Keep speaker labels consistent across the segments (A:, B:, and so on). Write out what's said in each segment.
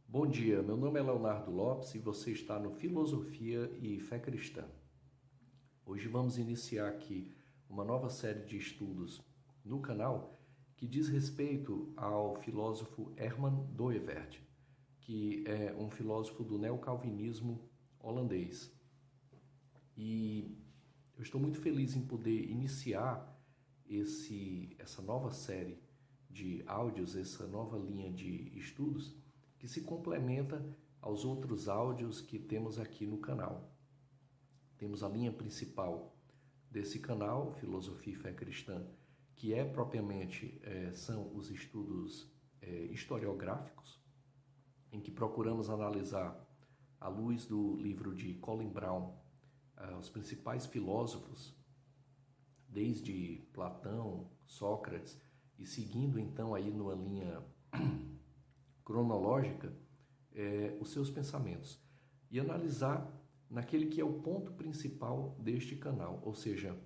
A: Bom dia, meu nome é Leonardo Lopes e você está no Filosofia e Fé Cristã. Hoje vamos iniciar aqui uma nova série de estudos no canal que diz respeito ao filósofo Herman Dooyeweerd, que é um filósofo do neocalvinismo holandês. E eu estou muito feliz em poder iniciar essa nova série de áudios, essa nova linha de estudos que se complementa aos outros áudios que temos aqui no canal. Temos a linha principal desse canal, Filosofia e Fé Cristã, que é propriamente são os estudos historiográficos, em que procuramos analisar, à luz do livro de Colin Brown, os principais filósofos, desde Platão, Sócrates, e seguindo então aí numa linha cronológica, os seus pensamentos e analisar naquele que é o ponto principal deste canal, ou seja,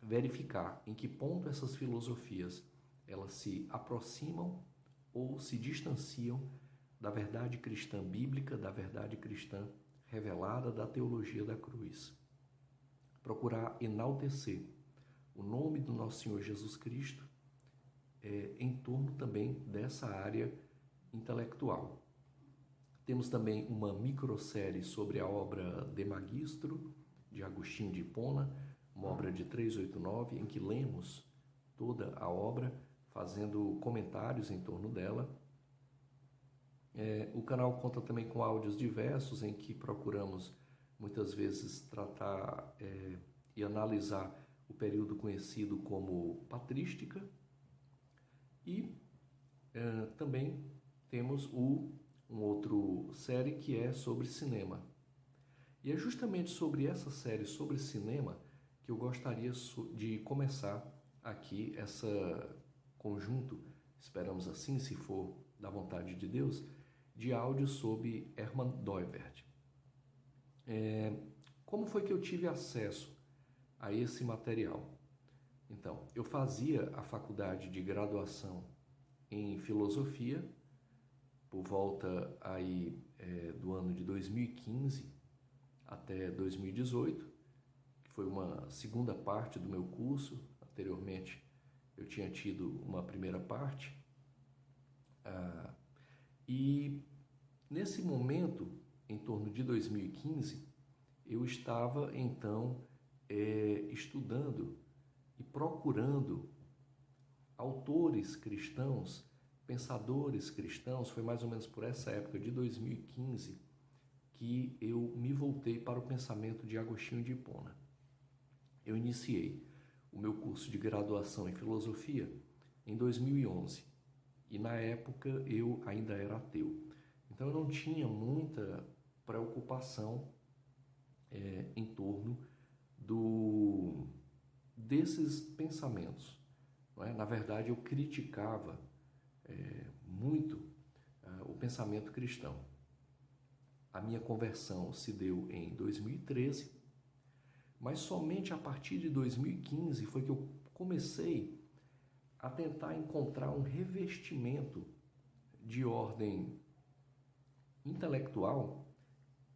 A: verificar em que ponto essas filosofias elas se aproximam ou se distanciam da verdade cristã bíblica, da verdade cristã revelada, da teologia da cruz. Procurar enaltecer o nome do nosso Senhor Jesus Cristo em torno também dessa área intelectual. Temos também uma microsérie sobre a obra De Magistro, de Agostinho de Hipona, uma obra de 389, em que lemos toda a obra, fazendo comentários em torno dela. O canal conta também com áudios diversos, em que procuramos muitas vezes tratar e analisar o período conhecido como patrística. E também temos uma outra série que é sobre cinema. E é justamente sobre essa série sobre cinema que eu gostaria de começar aqui essa conjunto, esperamos assim, se for da vontade de Deus, de áudios sobre Herman Dooyeweerd. Como foi que eu tive acesso a esse material? Então, eu fazia a faculdade de graduação em filosofia por volta aí do ano de 2015 até 2018, que foi uma segunda parte do meu curso. Anteriormente eu tinha tido uma primeira parte. E nesse momento, em torno de 2015, eu estava então estudando e procurando autores cristãos, pensadores cristãos. Foi mais ou menos por essa época de 2015 que eu me voltei para o pensamento de Agostinho de Hipona. Eu iniciei o meu curso de graduação em filosofia em 2011 e na época eu ainda era ateu. Então eu não tinha muita preocupação em torno desses pensamentos. Não é? Na verdade, eu criticava muito o pensamento cristão. A minha conversão se deu em 2013, mas somente a partir de 2015 foi que eu comecei a tentar encontrar um revestimento de ordem intelectual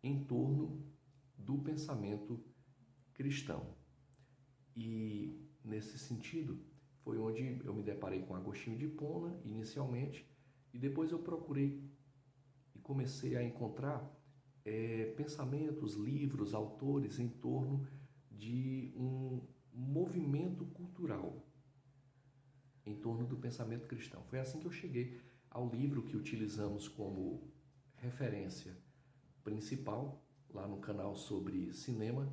A: em torno do pensamento cristão. E nesse sentido foi onde eu me deparei com Agostinho de Hipona inicialmente, e depois eu procurei e comecei a encontrar pensamentos, livros, autores em torno de um movimento cultural em torno do pensamento cristão. Foi assim que eu cheguei ao livro que utilizamos como referência principal lá no canal sobre cinema,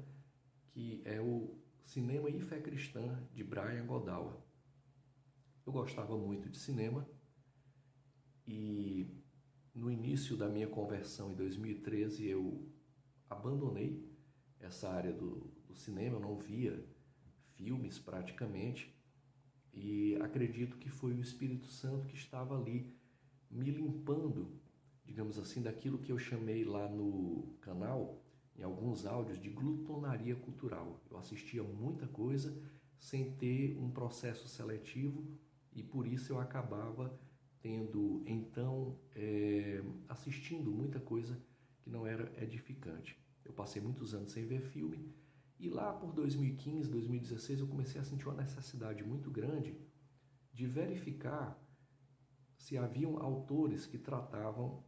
A: que é o Cinema e Fé Cristã, de Brian Godawa. Eu gostava muito de cinema e no início da minha conversão em 2013 eu abandonei essa área do cinema. Eu não via filmes praticamente, e acredito que foi o Espírito Santo que estava ali me limpando, digamos assim, daquilo que eu chamei lá no canal, em alguns áudios, de glutonaria cultural. Eu assistia muita coisa sem ter um processo seletivo, e por isso eu acabava tendo então assistindo muita coisa que não era edificante. Eu passei muitos anos sem ver filme e lá por 2015, 2016 eu comecei a sentir uma necessidade muito grande de verificar se haviam autores que tratavam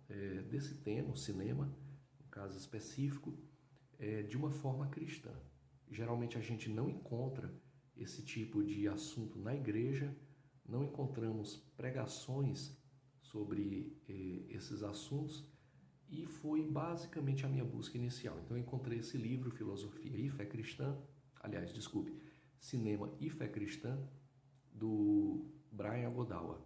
A: desse tema, o cinema, no caso específico, de uma forma cristã. Geralmente a gente não encontra esse tipo de assunto na igreja, não encontramos pregações sobre esses assuntos e foi basicamente a minha busca inicial. Então eu encontrei esse livro, Filosofia e Fé Cristã, aliás, desculpe, Cinema e Fé Cristã, do Brian Godawa.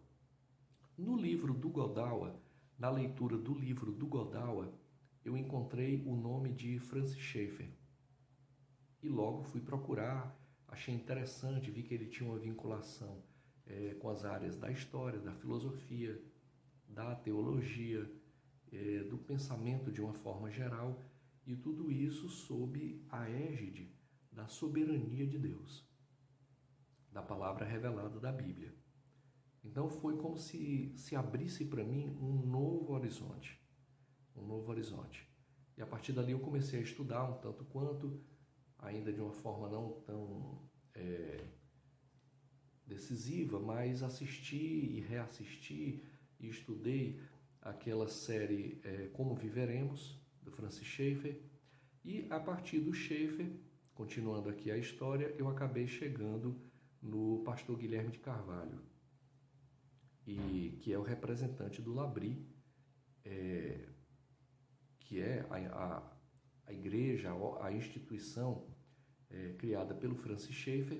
A: No livro do Godawa, na leitura do livro do Godawa, eu encontrei o nome de Francis Schaeffer. E logo fui procurar, achei interessante, vi que ele tinha uma vinculação com as áreas da história, da filosofia, da teologia, do pensamento de uma forma geral, e tudo isso sob a égide da soberania de Deus, da palavra revelada da Bíblia. Então foi como se abrisse para mim um novo horizonte. E a partir dali eu comecei a estudar um tanto quanto, ainda de uma forma não tão decisiva, mas assisti e reassisti e estudei aquela série Como Viveremos, do Francis Schaeffer, e a partir do Schaeffer, continuando aqui a história, eu acabei chegando no pastor Guilherme de Carvalho, que é o representante do Labri, que é a igreja, a instituição criada pelo Francis Schaeffer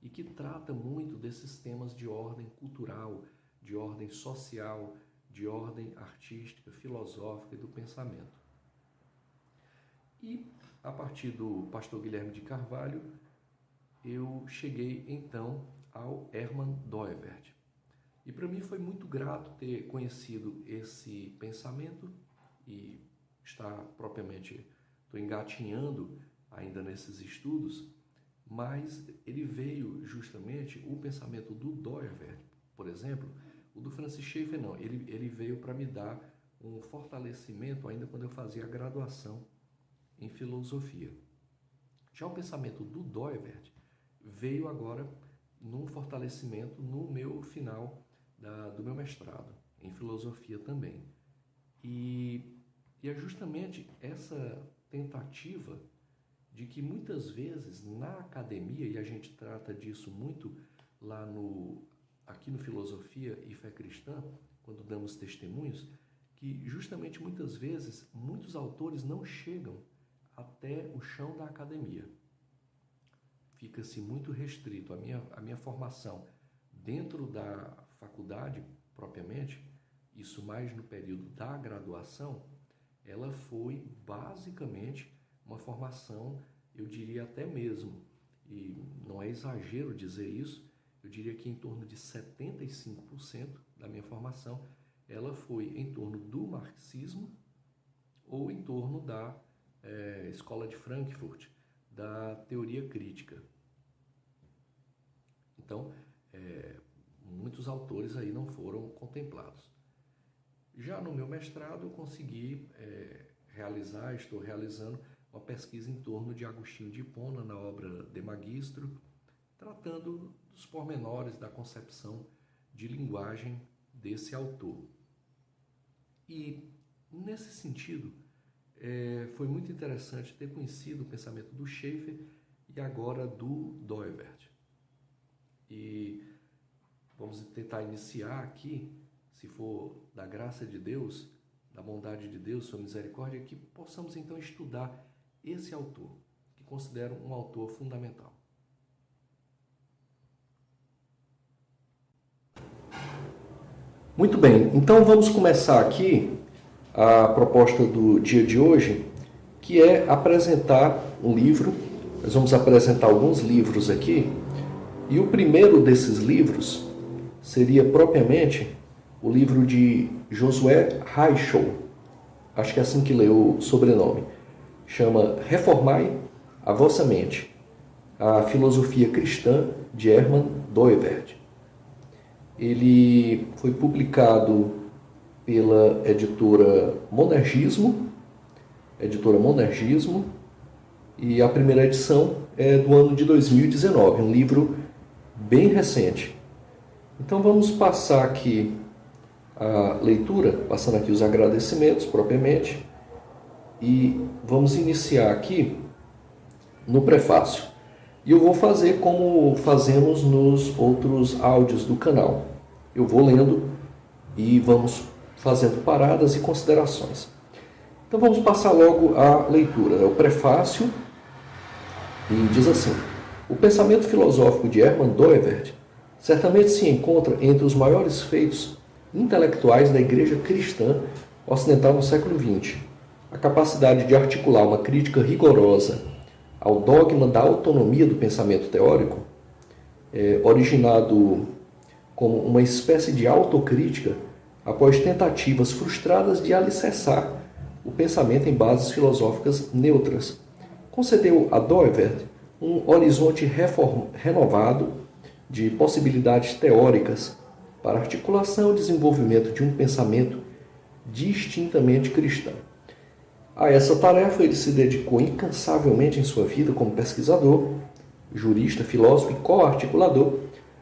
A: e que trata muito desses temas de ordem cultural, de ordem social, de ordem artística, filosófica e do pensamento. E a partir do pastor Guilherme de Carvalho, eu cheguei então ao Hermann Doivert. E para mim foi muito grato ter conhecido esse pensamento e estou engatinhando ainda nesses estudos, mas ele veio justamente, o pensamento do Doivert, por exemplo, o do Francis Schaeffer não, ele veio para me dar um fortalecimento ainda quando eu fazia a graduação em filosofia. Já o pensamento do Doivert veio agora num fortalecimento no meu final do meu mestrado, em filosofia também. E é justamente essa tentativa de que muitas vezes na academia, e a gente trata disso muito lá aqui no Filosofia e Fé Cristã, quando damos testemunhos, que justamente muitas vezes muitos autores não chegam até o chão da academia. Fica-se muito restrito. A minha formação dentro da faculdade, propriamente, isso mais no período da graduação, ela foi basicamente uma formação, eu diria até mesmo, e não é exagero dizer isso, eu diria que em torno de 75% da minha formação, ela foi em torno do marxismo ou em torno da Escola de Frankfurt, da teoria crítica. Então, muitos autores aí não foram contemplados. Já no meu mestrado, eu consegui estou realizando uma pesquisa em torno de Agostinho de Hipona, na obra De Magistro, tratando dos pormenores da concepção de linguagem desse autor. E, nesse sentido, foi muito interessante ter conhecido o pensamento do Schaeffer e agora do Doivert. E vamos tentar iniciar aqui, se for da graça de Deus, da bondade de Deus, sua misericórdia, que possamos então estudar esse autor, que considero um autor fundamental. Muito bem, então vamos começar aqui a proposta do dia de hoje, que é apresentar um livro. Nós vamos apresentar alguns livros aqui, e o primeiro desses livros seria propriamente o livro de Josué Reichel, acho que é assim que lê o sobrenome, chama Reformai a Vossa Mente, a Filosofia Cristã de Hermann Doivert. Ele foi publicado pela editora Monergismo, e a primeira edição é do ano de 2019, um livro bem recente. Então vamos passar aqui a leitura, passando aqui os agradecimentos propriamente, e vamos iniciar aqui no prefácio. E eu vou fazer como fazemos nos outros áudios do canal. Eu vou lendo e vamos fazendo paradas e considerações. Então vamos passar logo à leitura. É o prefácio e diz assim: o pensamento filosófico de Hermann Doivert certamente se encontra entre os maiores feitos intelectuais da Igreja cristã ocidental no século XX. A capacidade de articular uma crítica rigorosa ao dogma da autonomia do pensamento teórico, originado como uma espécie de autocrítica após tentativas frustradas de alicerçar o pensamento em bases filosóficas neutras, concedeu a Doivert um horizonte renovado de possibilidades teóricas para articulação e desenvolvimento de um pensamento distintamente cristão. A essa tarefa ele se dedicou incansavelmente em sua vida como pesquisador, jurista, filósofo e co-articulador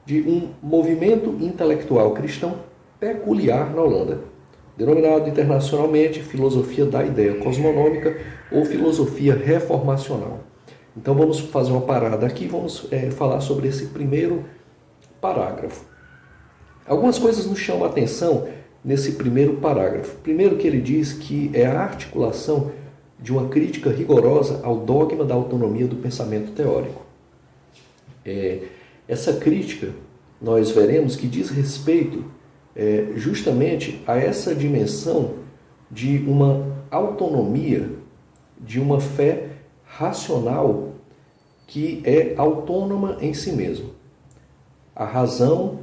A: de um movimento intelectual cristão peculiar na Holanda, denominado internacionalmente filosofia da ideia cosmonômica ou filosofia reformacional. Então vamos fazer uma parada aqui e vamos falar sobre esse primeiro parágrafo. Algumas coisas nos chamam a atenção nesse primeiro parágrafo. Primeiro que ele diz que é a articulação de uma crítica rigorosa ao dogma da autonomia do pensamento teórico. Essa crítica, nós veremos que diz respeito justamente a essa dimensão de uma autonomia, de uma fé racional que é autônoma em si mesmo. A razão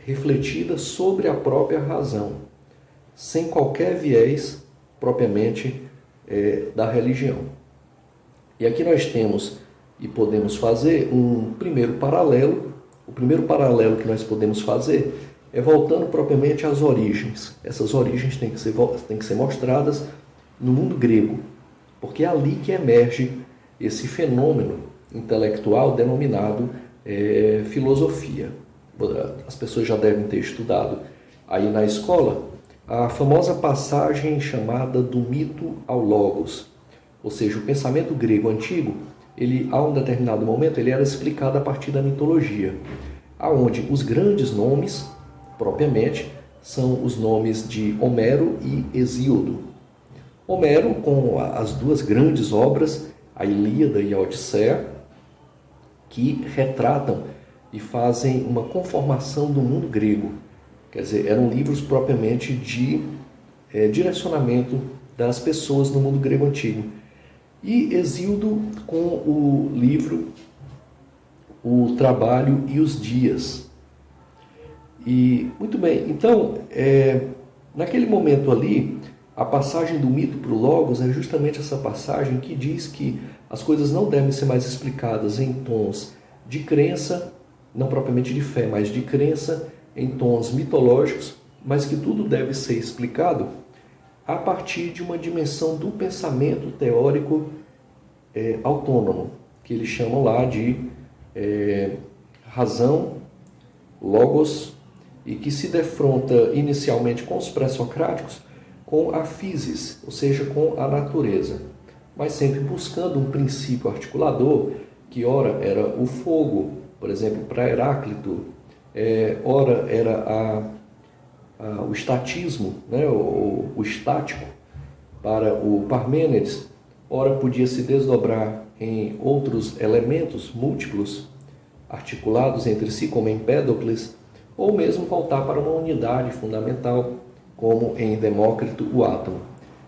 A: refletida sobre a própria razão, sem qualquer viés propriamente da religião. E aqui nós temos e podemos fazer um primeiro paralelo. O primeiro paralelo que nós podemos fazer é voltando propriamente às origens. Essas origens têm que ser mostradas no mundo grego, porque é ali que emerge esse fenômeno intelectual denominado filosofia. As pessoas já devem ter estudado aí na escola a famosa passagem chamada do mito ao logos, ou seja, o pensamento grego antigo, ele a um determinado momento ele era explicado a partir da mitologia, aonde os grandes nomes propriamente são os nomes de Homero e Hesíodo. Homero com as duas grandes obras, a Ilíada e a Odisseia, que retratam e fazem uma conformação do mundo grego. Quer dizer, eram livros propriamente de direcionamento das pessoas no mundo grego antigo. E Hesíodo com o livro O Trabalho e os Dias. E, muito bem, então, naquele momento ali, a passagem do mito para o Logos é justamente essa passagem que diz que as coisas não devem ser mais explicadas em tons de crença, não propriamente de fé, mas de crença, em tons mitológicos, mas que tudo deve ser explicado a partir de uma dimensão do pensamento teórico autônomo, que eles chamam lá de razão, logos, e que se defronta inicialmente com os pré-socráticos com a physis, ou seja, com a natureza, mas sempre buscando um princípio articulador, que ora era o fogo, por exemplo, para Heráclito, ora era o estatismo, né, o estático, para o Parmênides, ora podia se desdobrar em outros elementos múltiplos, articulados entre si, como em Empédocles, ou mesmo voltar para uma unidade fundamental, como em Demócrito, o átomo.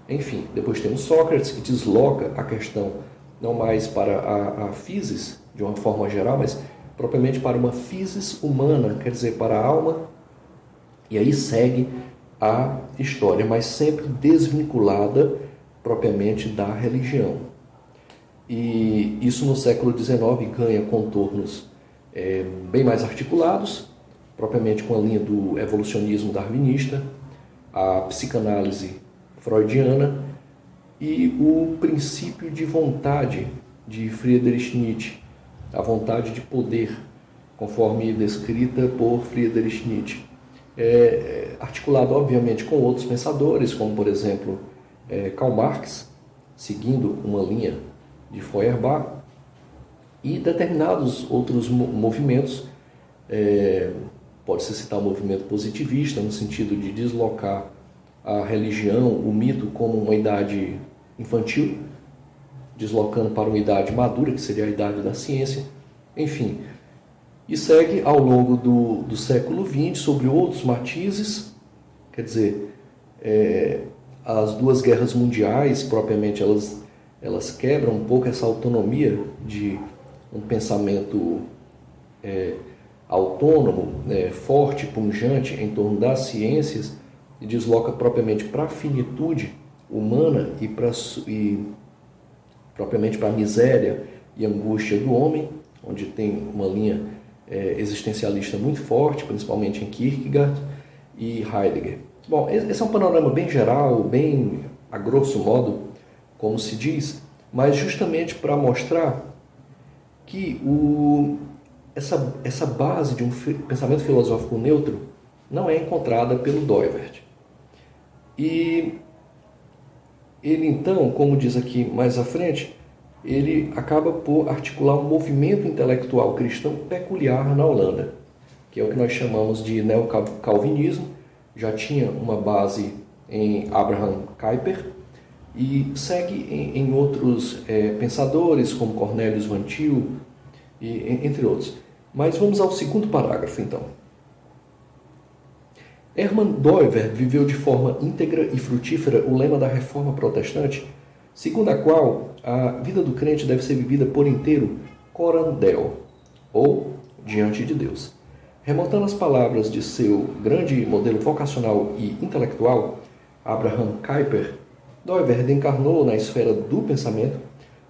A: Enfim, depois temos Sócrates, que desloca a questão não mais para a physis, de uma forma geral, mas propriamente para uma physis humana, quer dizer, para a alma, e aí segue a história, mas sempre desvinculada propriamente da religião. E isso no século XIX ganha contornos bem mais articulados, propriamente com a linha do evolucionismo darwinista, a psicanálise freudiana e o princípio de vontade de Friedrich Nietzsche, a vontade de poder, conforme descrita por Friedrich Nietzsche. Articulado, obviamente, com outros pensadores, como, por exemplo, Karl Marx, seguindo uma linha de Feuerbach, e determinados outros movimentos. Pode-se citar o movimento positivista, no sentido de deslocar a religião, o mito, como uma idade infantil, deslocando para uma idade madura, que seria a idade da ciência, enfim. E segue ao longo do século XX sobre outros matizes, quer dizer, as duas guerras mundiais, propriamente, elas quebram um pouco essa autonomia de um pensamento autônomo, forte, pungente em torno das ciências, e desloca propriamente para a finitude humana e propriamente para a miséria e angústia do homem, onde tem uma linha existencialista muito forte, principalmente em Kierkegaard e Heidegger. Bom, esse é um panorama bem geral, bem a grosso modo, como se diz, mas justamente para mostrar que essa base de um pensamento filosófico neutro não é encontrada pelo Doivert. E ele, então, como diz aqui mais à frente, ele acaba por articular um movimento intelectual cristão peculiar na Holanda, que é o que nós chamamos de neocalvinismo. Já tinha uma base em Abraham Kuyper e segue em outros pensadores, como Cornelius Van Til, entre outros. Mas vamos ao segundo parágrafo, então. Hermann Doivert viveu de forma íntegra e frutífera o lema da Reforma Protestante, segundo a qual a vida do crente deve ser vivida por inteiro coram Deo, ou diante de Deus. Remontando as palavras de seu grande modelo vocacional e intelectual, Abraham Kuyper, Doivert encarnou na esfera do pensamento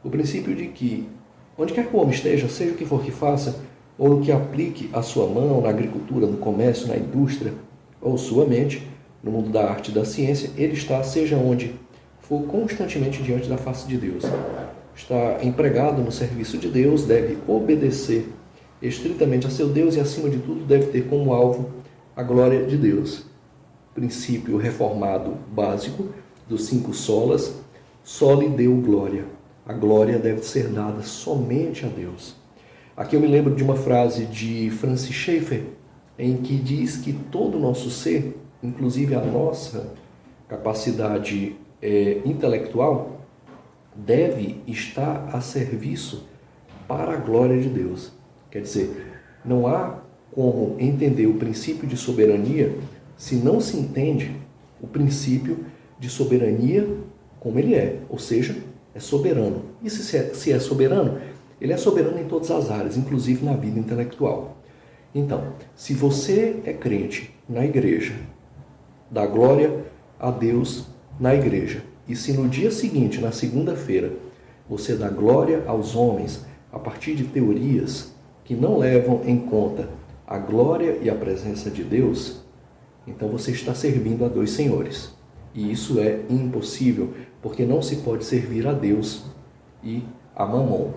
A: o princípio de que, onde quer que o homem esteja, seja o que for que faça, ou no que aplique a sua mão, na agricultura, no comércio, na indústria, ou sua mente, no mundo da arte e da ciência, ele está, seja onde for, constantemente diante da face de Deus. Está empregado no serviço de Deus, deve obedecer estritamente a seu Deus e, acima de tudo, deve ter como alvo a glória de Deus. Princípio reformado básico dos 5 solas: soli Deo glória. A glória deve ser dada somente a Deus. Aqui eu me lembro de uma frase de Francis Schaeffer, em que diz que todo o nosso ser, inclusive a nossa capacidade intelectual, deve estar a serviço para a glória de Deus. Quer dizer, não há como entender o princípio de soberania se não se entende o princípio de soberania como ele é, ou seja, é soberano. E se é soberano, ele é soberano em todas as áreas, inclusive na vida intelectual. Então, se você é crente na igreja, dá glória a Deus na igreja, e se no dia seguinte, na segunda-feira, você dá glória aos homens a partir de teorias que não levam em conta a glória e a presença de Deus, então você está servindo a 2 senhores. E isso é impossível, porque não se pode servir a Deus e a Mamon.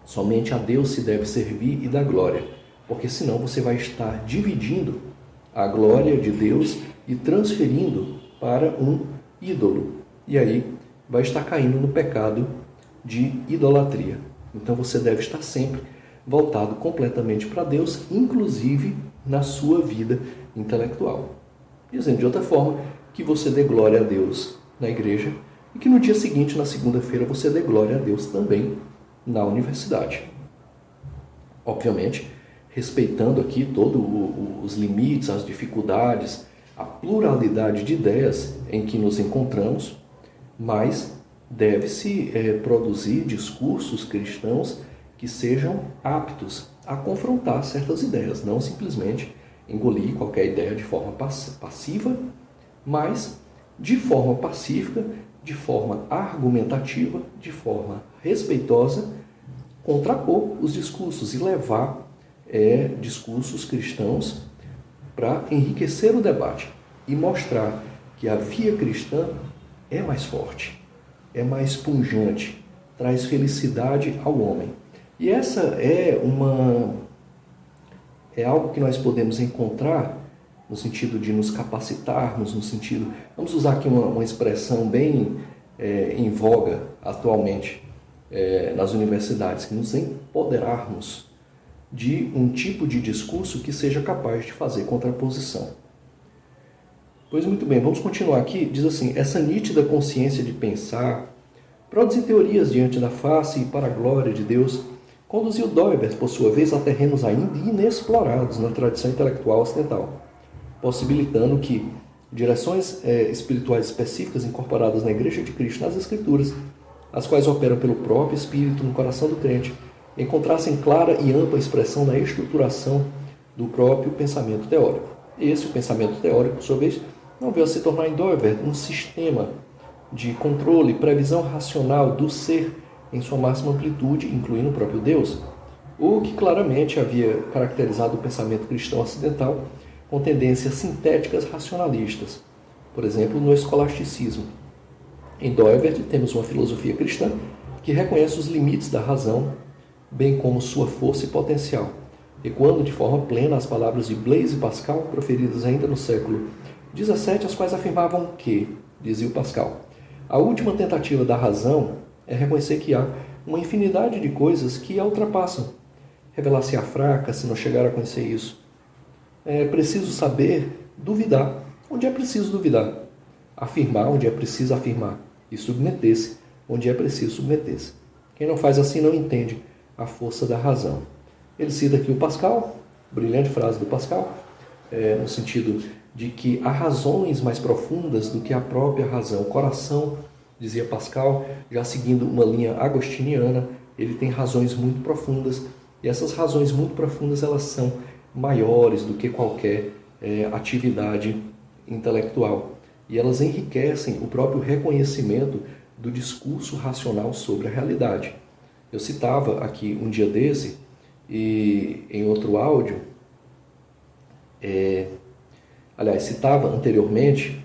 A: Somente a Deus se deve servir e dar glória, porque senão você vai estar dividindo a glória de Deus e transferindo para um ídolo. E aí vai estar caindo no pecado de idolatria. Então você deve estar sempre voltado completamente para Deus, inclusive na sua vida intelectual. Dizendo de outra forma, que você dê glória a Deus na igreja e que no dia seguinte, na segunda-feira, você dê glória a Deus também na universidade. Obviamente, respeitando aqui todos os limites, as dificuldades, a pluralidade de ideias em que nos encontramos, mas deve-se produzir discursos cristãos que sejam aptos a confrontar certas ideias, não simplesmente engolir qualquer ideia de forma passiva, mas de forma pacífica, de forma argumentativa, de forma respeitosa, contrapor os discursos e levar discursos cristãos para enriquecer o debate. e mostrar que a via cristã é mais forte, é mais pungente, traz felicidade ao homem. E essa é algo que nós podemos encontrar no sentido de nos capacitarmos, no sentido, vamos usar aqui uma expressão bem em voga atualmente nas universidades, que nos empoderarmos de um tipo de discurso que seja capaz de fazer contraposição. Pois muito bem, vamos continuar aqui. Diz assim: essa nítida consciência de pensar, produzir teorias diante da face e para a glória de Deus, conduziu Doibert, por sua vez, a terrenos ainda inexplorados na tradição intelectual ocidental, possibilitando que direções espirituais específicas incorporadas na Igreja de Cristo nas Escrituras, as quais operam pelo próprio Espírito no coração do crente, encontrassem clara e ampla expressão na estruturação do próprio pensamento teórico. Esse, o pensamento teórico, por sua vez, não veio a se tornar em Doibert um sistema de controle, previsão racional do ser em sua máxima amplitude, incluindo o próprio Deus, o que claramente havia caracterizado o pensamento cristão ocidental com tendências sintéticas racionalistas, por exemplo, no escolasticismo. Em Doibert temos uma filosofia cristã que reconhece os limites da razão, bem como sua força e potencial, ecoando de forma plena as palavras de Blaise Pascal, proferidas ainda no século XVII, as quais afirmavam que, dizia o Pascal, a última tentativa da razão é reconhecer que há uma infinidade de coisas que a ultrapassam. Revelar-se-á fraca se não chegar a conhecer isso. É preciso saber duvidar, onde é preciso duvidar. Afirmar, onde é preciso afirmar. E submeter-se, onde é preciso submeter-se. Quem não faz assim não entende a força da razão. Ele cita aqui o Pascal, brilhante frase do Pascal, no sentido de que há razões mais profundas do que a própria razão. O coração, dizia Pascal, já seguindo uma linha agostiniana, ele tem razões muito profundas, e essas razões muito profundas elas são maiores do que qualquer atividade intelectual. E elas enriquecem o próprio reconhecimento do discurso racional sobre a realidade. Eu citava aqui um dia desse, e em outro áudio, citava anteriormente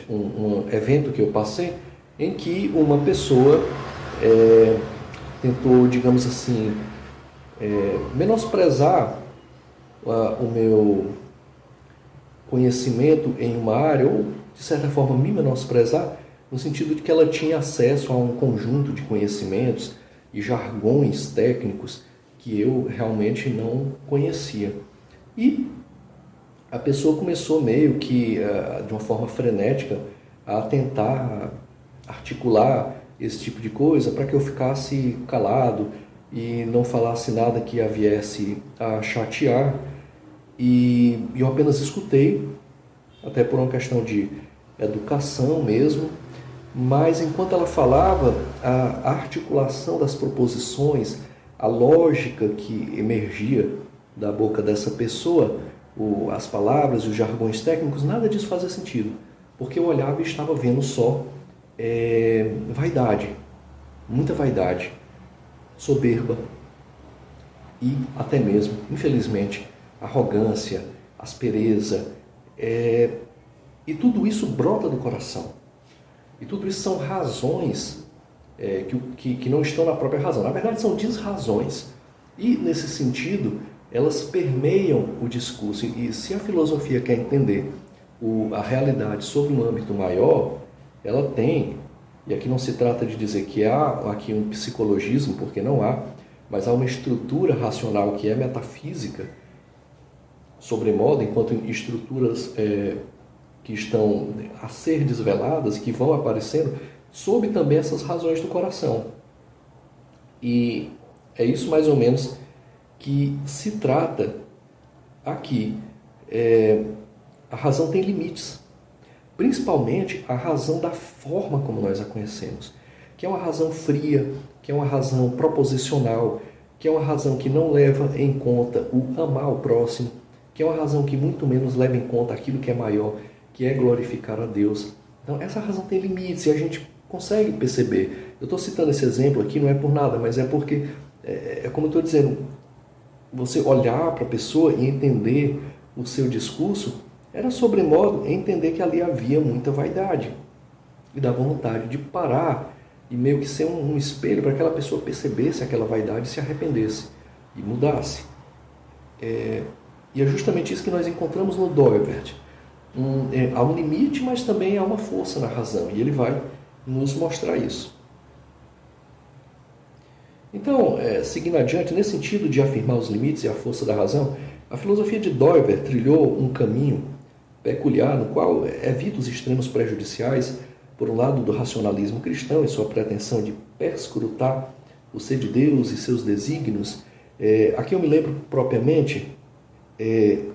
A: um evento que eu passei em que uma pessoa tentou, digamos assim, menosprezar o meu conhecimento em uma área, ou de certa forma me menosprezar, no sentido de que ela tinha acesso a um conjunto de conhecimentos e jargões técnicos que eu realmente não conhecia. E a pessoa começou meio que, de uma forma frenética, a tentar articular esse tipo de coisa para que eu ficasse calado e não falasse nada que a viesse a chatear. E eu apenas escutei, até por uma questão de educação mesmo, mas enquanto ela falava, a articulação das proposições, a lógica que emergia da boca dessa pessoa, as palavras e os jargões técnicos, nada disso fazia sentido, porque eu olhava e estava vendo só vaidade, muita vaidade, soberba e até mesmo, infelizmente, arrogância, aspereza, e tudo isso brota do coração. E tudo isso são razões que não estão na própria razão. Na verdade, são desrazões. E, nesse sentido, elas permeiam o discurso. E se a filosofia quer entender a realidade sobre um âmbito maior, ela tem, e aqui não se trata de dizer que há aqui um psicologismo, porque não há, mas há uma estrutura racional que é metafísica, sobremodo, enquanto estruturas que estão a ser desveladas, que vão aparecendo, sob também essas razões do coração. E é isso mais ou menos que se trata aqui. A razão tem limites, principalmente a razão da forma como nós a conhecemos, que é uma razão fria, que é uma razão proposicional, que é uma razão que não leva em conta o amar o próximo, que é uma razão que muito menos leva em conta aquilo que é maior, que é glorificar a Deus. Então, essa razão tem limites e a gente consegue perceber. Eu estou citando esse exemplo aqui, não é por nada, mas é porque, como eu estou dizendo, você olhar para a pessoa e entender o seu discurso era sobremodo entender que ali havia muita vaidade e da vontade de parar e meio que ser um espelho para que aquela pessoa percebesse aquela vaidade, se arrependesse e mudasse. E é justamente isso que nós encontramos no Doivert. Há um limite, mas também há uma força na razão, e ele vai nos mostrar isso. Então, seguindo adiante, nesse sentido de afirmar os limites e a força da razão, a filosofia de Doivert trilhou um caminho peculiar no qual evita os extremos prejudiciais, por um lado, do racionalismo cristão e sua pretensão de perscrutar o ser de Deus e seus desígnios. Aqui eu me lembro propriamente,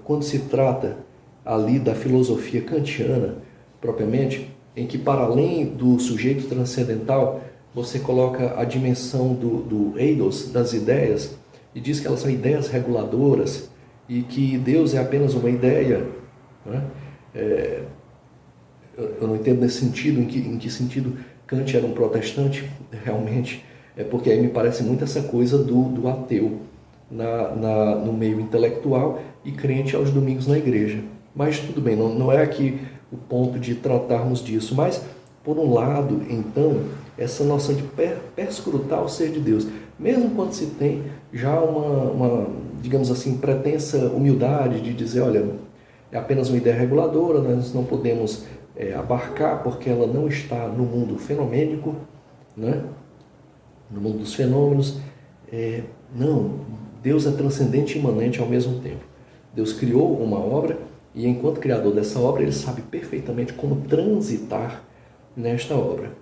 A: quando se trata ali da filosofia kantiana, propriamente, em que para além do sujeito transcendental, você coloca a dimensão do eidos, das ideias, e diz que elas são ideias reguladoras, e que Deus é apenas uma ideia, né? Eu não entendo nesse sentido, em que sentido Kant era um protestante, realmente, porque aí me parece muito essa coisa do ateu no meio intelectual e crente aos domingos na igreja. Mas tudo bem, não é aqui o ponto de tratarmos disso, mas, por um lado, então, essa noção de perscrutar o ser de Deus, mesmo quando se tem já uma digamos assim, pretensa humildade de dizer, olha, é apenas uma ideia reguladora, nós não podemos abarcar porque ela não está no mundo fenomênico, né? No mundo dos fenômenos. Não, Deus é transcendente e imanente ao mesmo tempo. Deus criou uma obra e, enquanto criador dessa obra, Ele sabe perfeitamente como transitar nesta obra,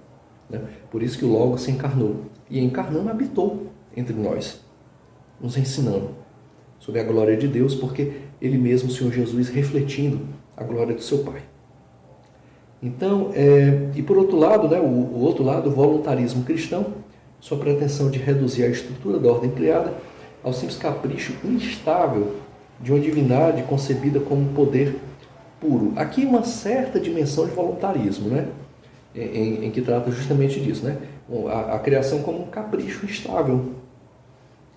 A: né? Por isso que o Logos se encarnou. E encarnando habitou entre nós, nos ensinando sobre a glória de Deus, porque Ele mesmo, o Senhor Jesus, refletindo a glória do seu Pai. Então, e por outro lado, né, o outro lado, o voluntarismo cristão, sua pretensão de reduzir a estrutura da ordem criada ao simples capricho instável de uma divindade concebida como poder puro. Aqui uma certa dimensão de voluntarismo, né, em que trata justamente disso, né, a criação como um capricho instável.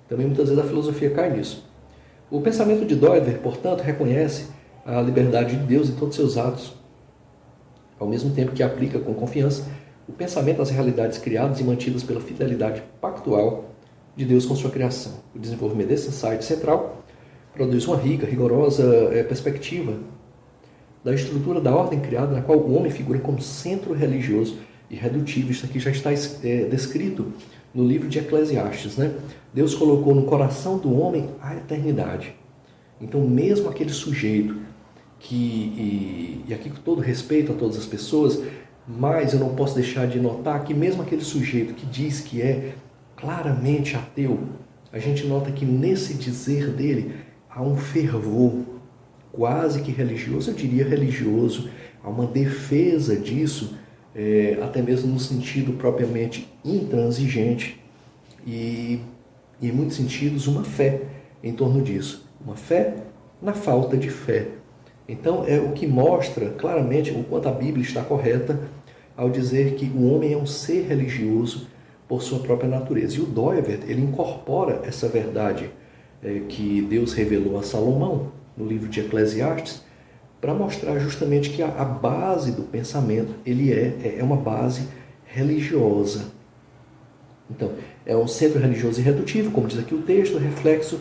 A: Também muitas vezes a filosofia cai nisso. O pensamento de Doivert, portanto, reconhece a liberdade de Deus em todos os seus atos, ao mesmo tempo que aplica com confiança o pensamento às realidades criadas e mantidas pela fidelidade pactual de Deus com sua criação. O desenvolvimento desse insight central produz uma rica, rigorosa perspectiva da estrutura da ordem criada, na qual o homem figura como centro religioso e redutível. Isso aqui já está descrito no livro de Eclesiastes, né? Deus colocou no coração do homem a eternidade. Então, mesmo aquele sujeito e aqui com todo respeito a todas as pessoas, mas eu não posso deixar de notar que mesmo aquele sujeito que diz que é claramente ateu, a gente nota que nesse dizer dele há um fervor quase que religioso, eu diria religioso, há uma defesa disso, até mesmo no sentido propriamente intransigente e em muitos sentidos uma fé em torno disso, uma fé na falta de fé. Então é o que mostra claramente o quanto a Bíblia está correta ao dizer que o homem é um ser religioso por sua própria natureza. E o Doivert, ele incorpora essa verdade que Deus revelou a Salomão no livro de Eclesiastes, para mostrar justamente que a base do pensamento ele é uma base religiosa. Então, é um centro religioso irredutível, como diz aqui o texto, reflexo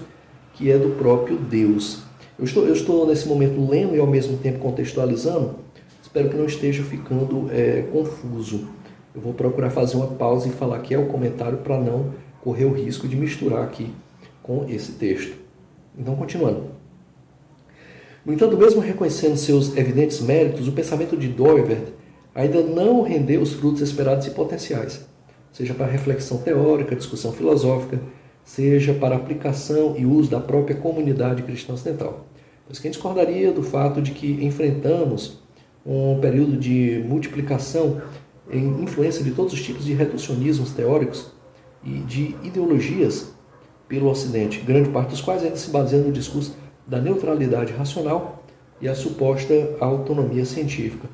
A: que é do próprio Deus. Eu estou nesse momento lendo e ao mesmo tempo contextualizando, espero que não esteja ficando confuso. Eu vou procurar fazer uma pausa e falar que é o comentário para não correr o risco de misturar aqui com esse texto. Então, continuando. No entanto, mesmo reconhecendo seus evidentes méritos, o pensamento de Doivert ainda não rendeu os frutos esperados e potenciais, seja para reflexão teórica, discussão filosófica, seja para aplicação e uso da própria comunidade cristã ocidental. Pois quem discordaria do fato de que enfrentamos um período de multiplicação em influência de todos os tipos de reducionismos teóricos e de ideologias pelo Ocidente, grande parte dos quais ainda se baseiam no discurso da neutralidade racional e a suposta autonomia científica.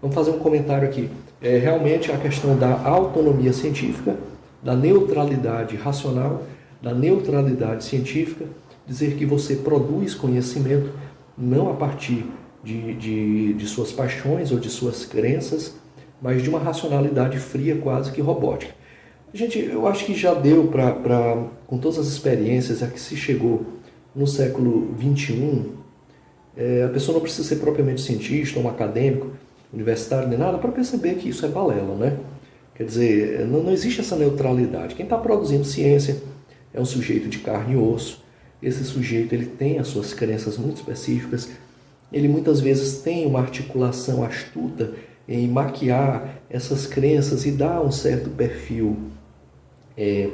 A: Vamos fazer um comentário aqui. Realmente a questão da autonomia científica, da neutralidade racional, da neutralidade científica, dizer que você produz conhecimento não a partir de suas paixões ou de suas crenças, mas de uma racionalidade fria, quase que robótica. Gente, eu acho que já deu para, com todas as experiências a que se chegou no século XXI, a pessoa não precisa ser propriamente cientista, um acadêmico, universitário, nem nada, para perceber que isso é balela, né? Quer dizer, não existe essa neutralidade. Quem está produzindo ciência é um sujeito de carne e osso. Esse sujeito ele tem as suas crenças muito específicas. Ele muitas vezes tem uma articulação astuta em maquiar essas crenças e dar um certo perfil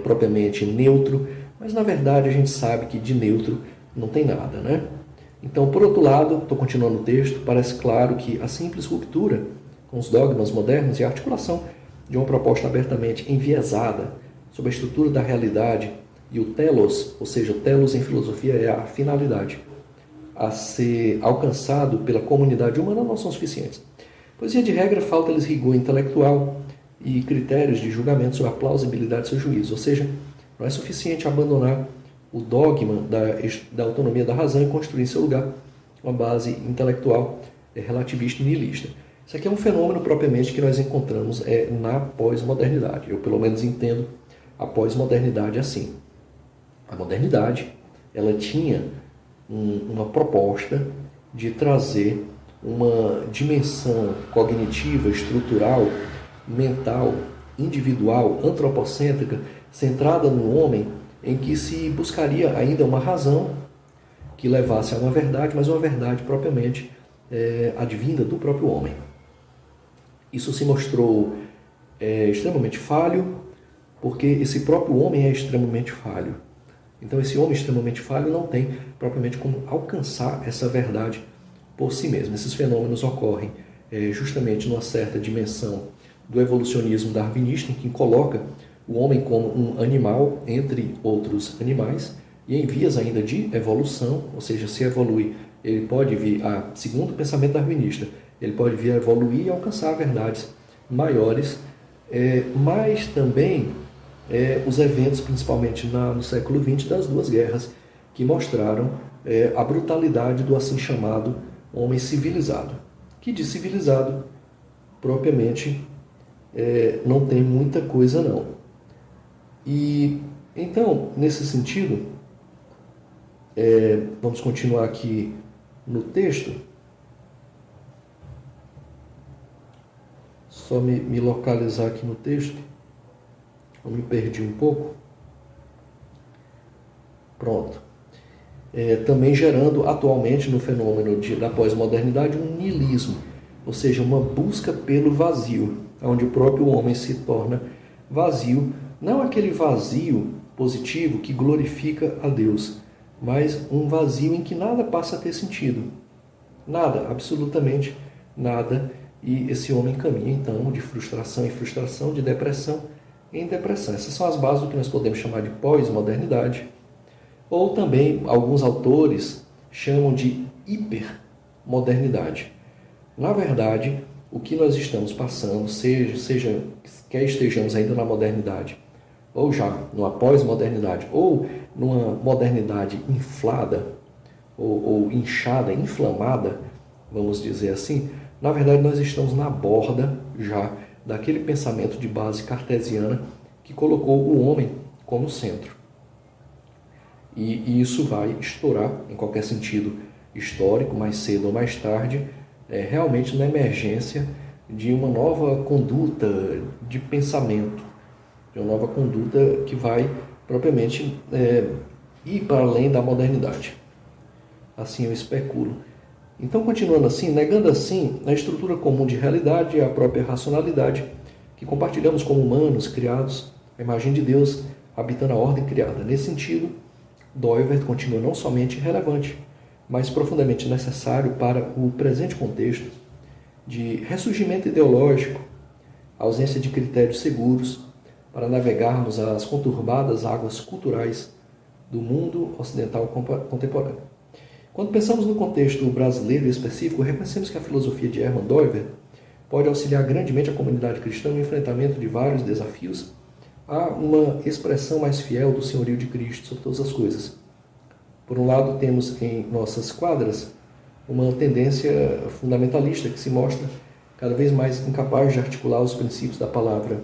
A: propriamente neutro, mas na verdade a gente sabe que de neutro não tem nada, né? Então, por outro lado, estou continuando o texto, parece claro que a simples ruptura com os dogmas modernos e a articulação de uma proposta abertamente enviesada sobre a estrutura da realidade e o telos, ou seja, o telos em filosofia é a finalidade, a ser alcançado pela comunidade humana não são suficientes. Pois, via de regra, falta-lhes rigor intelectual e critérios de julgamento sobre a plausibilidade do seu juízo, ou seja, não é suficiente abandonar o dogma da autonomia da razão e construir em seu lugar uma base intelectual relativista e nihilista. Isso aqui é um fenômeno propriamente que nós encontramos na pós-modernidade. Eu, pelo menos, entendo a pós-modernidade assim. A modernidade ela tinha uma proposta de trazer uma dimensão cognitiva, estrutural, mental, individual, antropocêntrica, centrada no homem, em que se buscaria ainda uma razão que levasse a uma verdade, mas uma verdade propriamente advinda do próprio homem. Isso se mostrou extremamente falho, porque esse próprio homem é extremamente falho. Então esse homem extremamente falho não tem propriamente como alcançar essa verdade por si mesmo. Esses fenômenos ocorrem justamente numa certa dimensão do evolucionismo darwinista, em que coloca o homem como um animal entre outros animais e em vias ainda de evolução, ou seja, se evolui, ele pode vir segundo o pensamento darwinista, ele pode vir a evoluir e alcançar verdades maiores, mas também os eventos, principalmente no século XX, das duas guerras, que mostraram a brutalidade do assim chamado homem civilizado, que de civilizado propriamente não tem muita coisa não. E então, nesse sentido, vamos continuar aqui no texto. Só me localizar aqui no texto. Eu me perdi um pouco. Pronto. Também gerando atualmente no fenômeno da pós-modernidade um niilismo, ou seja, uma busca pelo vazio, onde o próprio homem se torna vazio, não aquele vazio positivo que glorifica a Deus, mas um vazio em que nada passa a ter sentido. Nada, absolutamente nada. E esse homem caminha, então, de frustração em frustração, de depressão em depressão. Essas são as bases do que nós podemos chamar de pós-modernidade. Ou também, alguns autores chamam de hipermodernidade. Na verdade, o que nós estamos passando, quer estejamos ainda na modernidade, ou já numa pós-modernidade, ou numa modernidade inflada, ou inchada, inflamada, vamos dizer assim, na verdade nós estamos na borda já daquele pensamento de base cartesiana que colocou o homem como centro. E isso vai estourar, em qualquer sentido histórico, mais cedo ou mais tarde, realmente na emergência de uma nova conduta de pensamento, de uma nova conduta que vai propriamente ir para além da modernidade. Assim eu especulo. Então, continuando assim, negando assim a estrutura comum de realidade e a própria racionalidade que compartilhamos como humanos criados à imagem de Deus, habitando a ordem criada. Nesse sentido, Doivert continua não somente relevante, mas profundamente necessário para o presente contexto de ressurgimento ideológico, ausência de critérios seguros para navegarmos as conturbadas águas culturais do mundo ocidental contemporâneo. Quando pensamos no contexto brasileiro específico, reconhecemos que a filosofia de Hermann Doivert pode auxiliar grandemente a comunidade cristã no enfrentamento de vários desafios a uma expressão mais fiel do senhorio de Cristo sobre todas as coisas. Por um lado, temos em nossas quadras uma tendência fundamentalista que se mostra cada vez mais incapaz de articular os princípios da palavra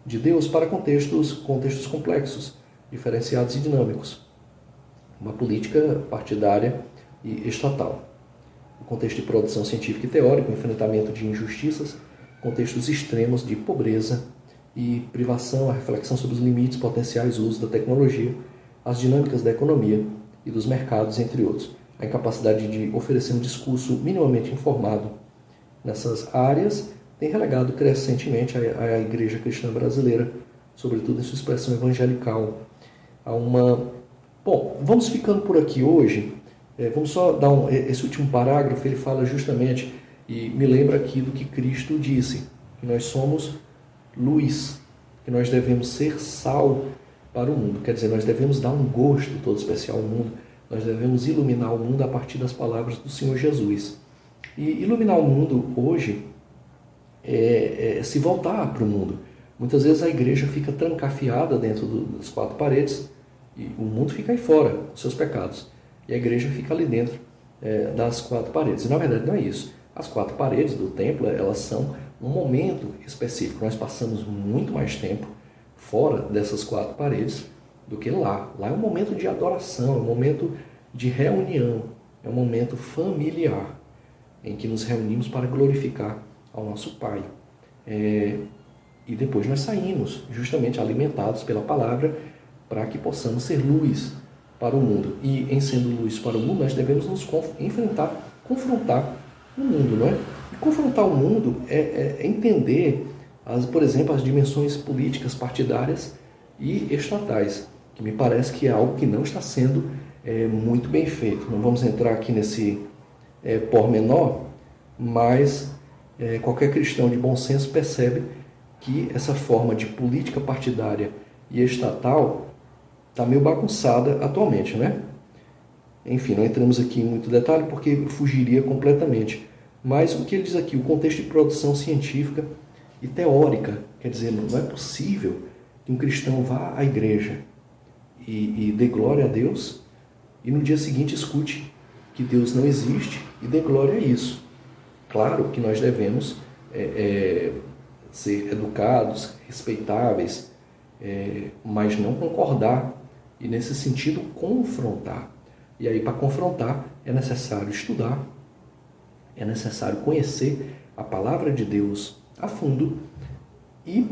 A: de Deus para contextos complexos, diferenciados e dinâmicos. Uma política partidária e estatal. O contexto de produção científica e teórica, o enfrentamento de injustiças, contextos extremos de pobreza e privação, a reflexão sobre os limites potenciais do uso da tecnologia, as dinâmicas da economia e dos mercados, entre outros. A incapacidade de oferecer um discurso minimamente informado nessas áreas tem relegado crescentemente a Igreja Cristã Brasileira, sobretudo em sua expressão evangelical, a uma... Bom, vamos ficando por aqui hoje. Vamos só dar esse último parágrafo, ele fala justamente, e me lembra aqui do que Cristo disse, que nós somos luz, que nós devemos ser sal para o mundo. Quer dizer, nós devemos dar um gosto todo especial ao mundo, nós devemos iluminar o mundo a partir das palavras do Senhor Jesus. E iluminar o mundo hoje é se voltar para o mundo. Muitas vezes a igreja fica trancafiada dentro das quatro paredes e o mundo fica aí fora, com seus pecados. E a igreja fica ali dentro das quatro paredes. E na verdade não é isso. As quatro paredes do templo, elas são um momento específico. Nós passamos muito mais tempo fora dessas quatro paredes do que lá. Lá é um momento de adoração, é um momento de reunião, é um momento familiar, em que nos reunimos para glorificar ao nosso Pai. E depois nós saímos, justamente alimentados pela palavra, para que possamos ser luz para o mundo. E em sendo luz para o mundo, nós devemos nos confrontar o mundo, não é? E confrontar o mundo é entender, por exemplo, as dimensões políticas partidárias e estatais, que me parece que é algo que não está sendo muito bem feito. Não vamos entrar aqui nesse pormenor, mas qualquer cristão de bom senso percebe que essa forma de política partidária e estatal está meio bagunçada atualmente, né? Enfim, não entramos aqui em muito detalhe porque fugiria completamente. Mas o que ele diz aqui, o contexto de produção científica e teórica, quer dizer, não é possível que um cristão vá à igreja e dê glória a Deus e no dia seguinte escute que Deus não existe e dê glória a isso. Claro que nós devemos ser educados, respeitáveis, mas não concordar e, nesse sentido, confrontar. E aí, para confrontar, é necessário estudar, é necessário conhecer a palavra de Deus a fundo e,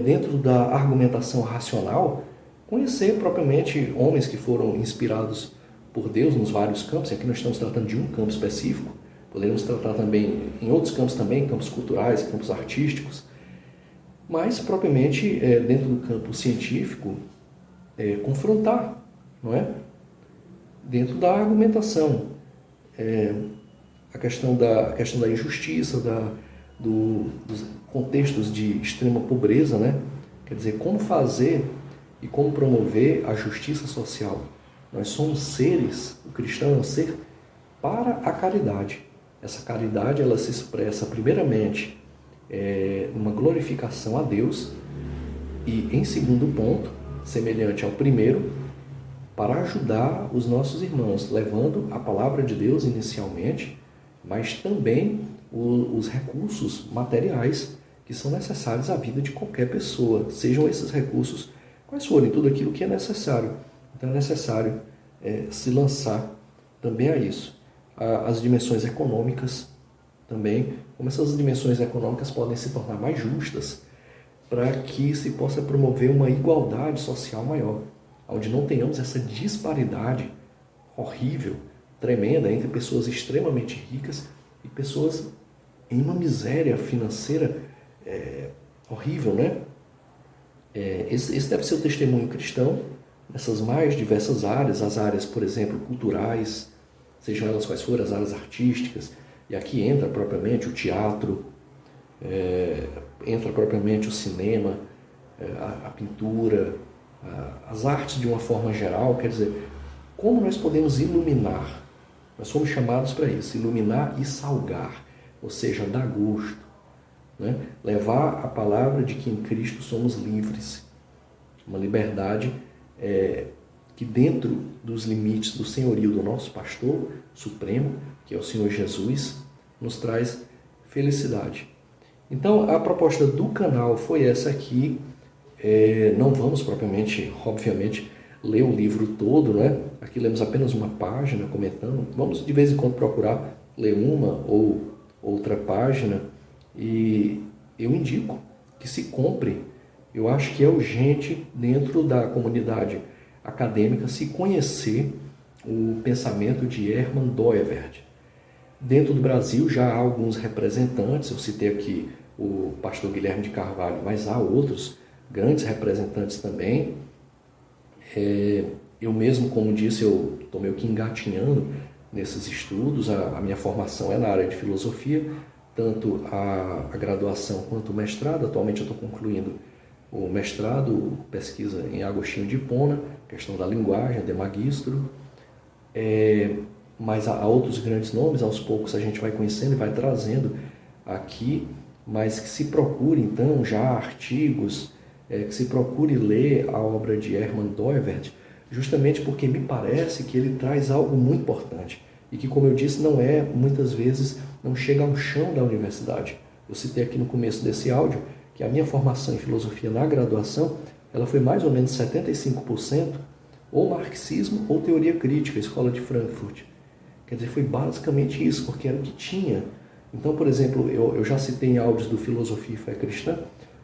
A: dentro da argumentação racional, conhecer propriamente homens que foram inspirados por Deus nos vários campos. Aqui nós estamos tratando de um campo específico, podemos tratar também em outros campos também, campos culturais, campos artísticos, mas propriamente dentro do campo científico, confrontar, não é? Dentro da argumentação, a questão da injustiça, dos contextos de extrema pobreza, né? Quer dizer, como fazer e como promover a justiça social. Nós somos seres, o cristão é um ser para a caridade. Essa caridade ela se expressa primeiramente numa glorificação a Deus e, em segundo ponto, semelhante ao primeiro, para ajudar os nossos irmãos, levando a palavra de Deus inicialmente, mas também os recursos materiais que são necessários à vida de qualquer pessoa, sejam esses recursos quais forem, tudo aquilo que é necessário. Então é necessário se lançar também a isso. As dimensões econômicas também, como essas dimensões econômicas podem se tornar mais justas para que se possa promover uma igualdade social maior, onde não tenhamos essa disparidade horrível, tremenda, entre pessoas extremamente ricas e pessoas em uma miséria financeira horrível, né? Esse deve ser o testemunho cristão nessas mais diversas áreas, as áreas, por exemplo, culturais, sejam elas quais forem, as áreas artísticas, e aqui entra propriamente o teatro, entra propriamente o cinema, a pintura, as artes de uma forma geral. Quer dizer, como nós podemos iluminar? Nós somos chamados para isso, iluminar e salgar, ou seja, dar gosto, né? Levar a palavra de que em Cristo somos livres, uma liberdade que dentro dos limites do senhorio do nosso pastor supremo, que é o Senhor Jesus, nos traz felicidade. Então, a proposta do canal foi essa aqui. Não vamos propriamente, obviamente, ler o livro todo, né? Aqui lemos apenas uma página comentando. Vamos de vez em quando procurar ler uma ou outra página, e eu indico que se compre. Eu acho que é urgente dentro da comunidade acadêmica se conhecer o pensamento de Hermann Doivert. Dentro do Brasil já há alguns representantes, eu citei aqui o pastor Guilherme de Carvalho, mas há outros grandes representantes também. Eu mesmo, como disse, eu estou meio que engatinhando nesses estudos. A minha formação é na área de filosofia, tanto a graduação quanto o mestrado. Atualmente eu estou concluindo o mestrado, pesquisa em Agostinho de Hipona, questão da linguagem, de magistro. Mas há outros grandes nomes, aos poucos a gente vai conhecendo e vai trazendo aqui, mas que se procure então já artigos, que se procure ler a obra de Hermann Doivert, justamente porque me parece que ele traz algo muito importante e que, como eu disse, muitas vezes não chega ao chão da universidade. Eu citei aqui no começo desse áudio que a minha formação em filosofia na graduação, ela foi mais ou menos 75% ou marxismo ou teoria crítica, escola de Frankfurt. Quer dizer, foi basicamente isso, porque era o que tinha. Então, por exemplo, eu já citei em áudios do Filosofia e Fé Cristã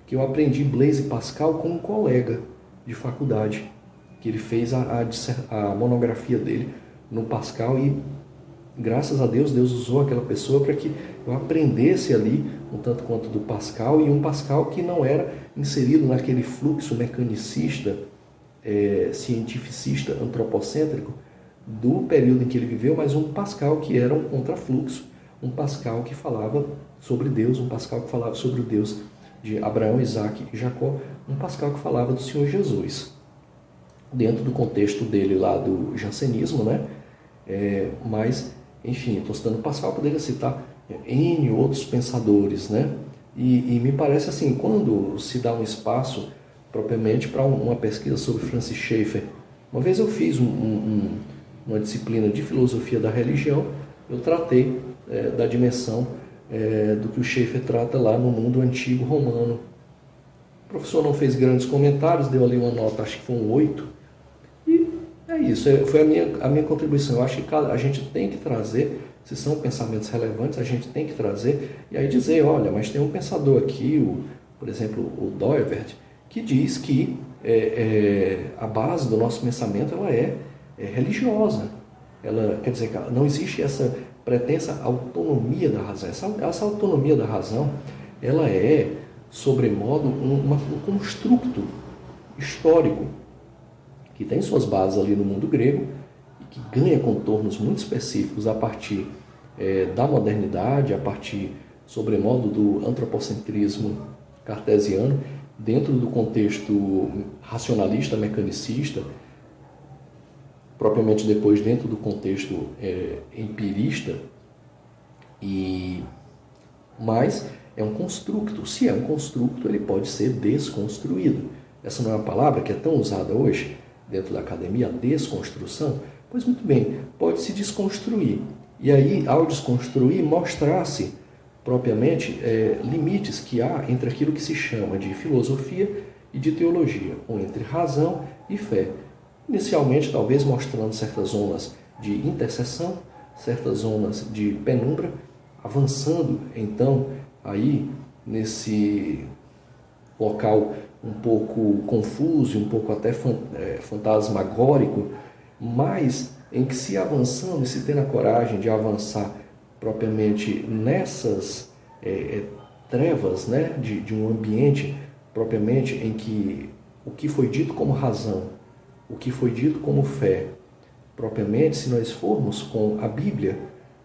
A: que eu aprendi Blaise Pascal com um colega de faculdade, que ele fez a monografia dele no Pascal, e graças a Deus, Deus usou aquela pessoa para que eu aprendesse ali um tanto quanto do Pascal, e um Pascal que não era inserido naquele fluxo mecanicista, cientificista, antropocêntrico do período em que ele viveu, mas um Pascal que era um contrafluxo, um Pascal que falava sobre Deus, um Pascal que falava sobre o Deus de Abraão, Isaac e Jacó, um Pascal que falava do Senhor Jesus, dentro do contexto dele lá do jansenismo, né? Mas, enfim, estou citando Pascal, poderia citar N outros pensadores, né? E me parece assim, quando se dá um espaço propriamente para uma pesquisa sobre Francis Schaeffer, uma vez eu fiz uma disciplina de filosofia da religião, eu tratei da dimensão do que o Schaeffer trata lá no mundo antigo romano. O professor não fez grandes comentários, deu ali uma nota, acho que foi um 8, e é isso, foi a minha contribuição. Eu acho que a gente tem que trazer, se são pensamentos relevantes, a gente tem que trazer, e aí dizer, olha, mas tem um pensador aqui, por exemplo, o Doivert, que diz que a base do nosso pensamento ela é religiosa. Quer dizer, não existe essa pretensa autonomia da razão. Essa autonomia da razão, ela é, sobremodo, um construto histórico que tem suas bases ali no mundo grego e que ganha contornos muito específicos a partir da modernidade, a partir, sobremodo, do antropocentrismo cartesiano, dentro do contexto racionalista, mecanicista, propriamente depois dentro do contexto empirista, mas é um construto. Se é um construto, ele pode ser desconstruído. Essa não é uma palavra que é tão usada hoje dentro da academia, a desconstrução? Pois muito bem, pode se desconstruir. E aí, ao desconstruir, mostrar-se propriamente limites que há entre aquilo que se chama de filosofia e de teologia, ou entre razão e fé. Inicialmente, talvez mostrando certas zonas de interseção, certas zonas de penumbra, avançando então aí nesse local um pouco confuso, um pouco até fantasmagórico, mas em que, se avançando e se tendo a coragem de avançar propriamente nessas trevas, né, de um ambiente propriamente em que o que foi dito como razão, o que foi dito como fé, propriamente, se nós formos com a Bíblia,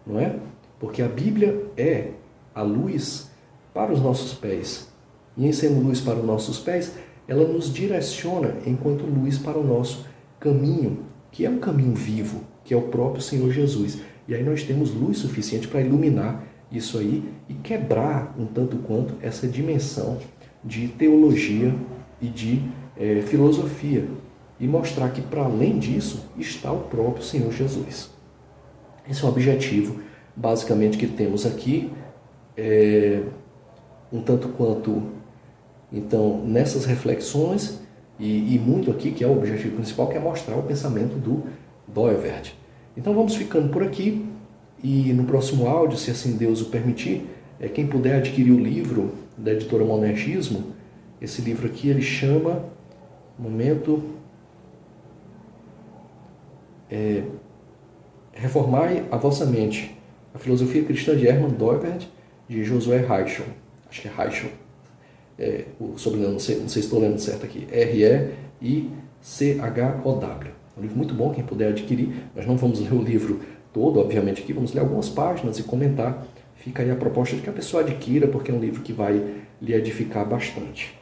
A: não é? Porque a Bíblia é a luz para os nossos pés. E em sendo luz para os nossos pés, ela nos direciona enquanto luz para o nosso caminho, que é um caminho vivo, que é o próprio Senhor Jesus. E aí nós temos luz suficiente para iluminar isso aí e quebrar um tanto quanto essa dimensão de teologia e de filosofia, e mostrar que, para além disso, está o próprio Senhor Jesus. Esse é o objetivo basicamente que temos aqui, um tanto quanto, então, nessas reflexões, e muito aqui, que é o objetivo principal, que é mostrar o pensamento do Doivert. Então vamos ficando por aqui, e no próximo áudio, se assim Deus o permitir, quem puder adquirir o livro da editora Monergismo, esse livro aqui ele chama, Reformai a vossa mente, a filosofia cristã de Hermann Doivert, de Josué Reichel. Acho que é Reichel. O sobrenome, não sei se estou lendo certo aqui. Reichow. Um livro muito bom, quem puder adquirir. Nós não vamos ler o livro todo, obviamente, aqui. Vamos ler algumas páginas e comentar. Fica aí a proposta de que a pessoa adquira, porque é um livro que vai lhe edificar bastante.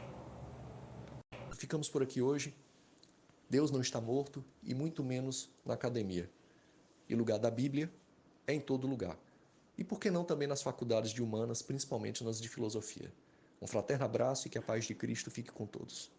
A: Ficamos por aqui hoje. Deus não está morto e muito menos na academia. E o lugar da Bíblia é em todo lugar. E por que não também nas faculdades de humanas, principalmente nas de filosofia? Um fraterno abraço e que a paz de Cristo fique com todos.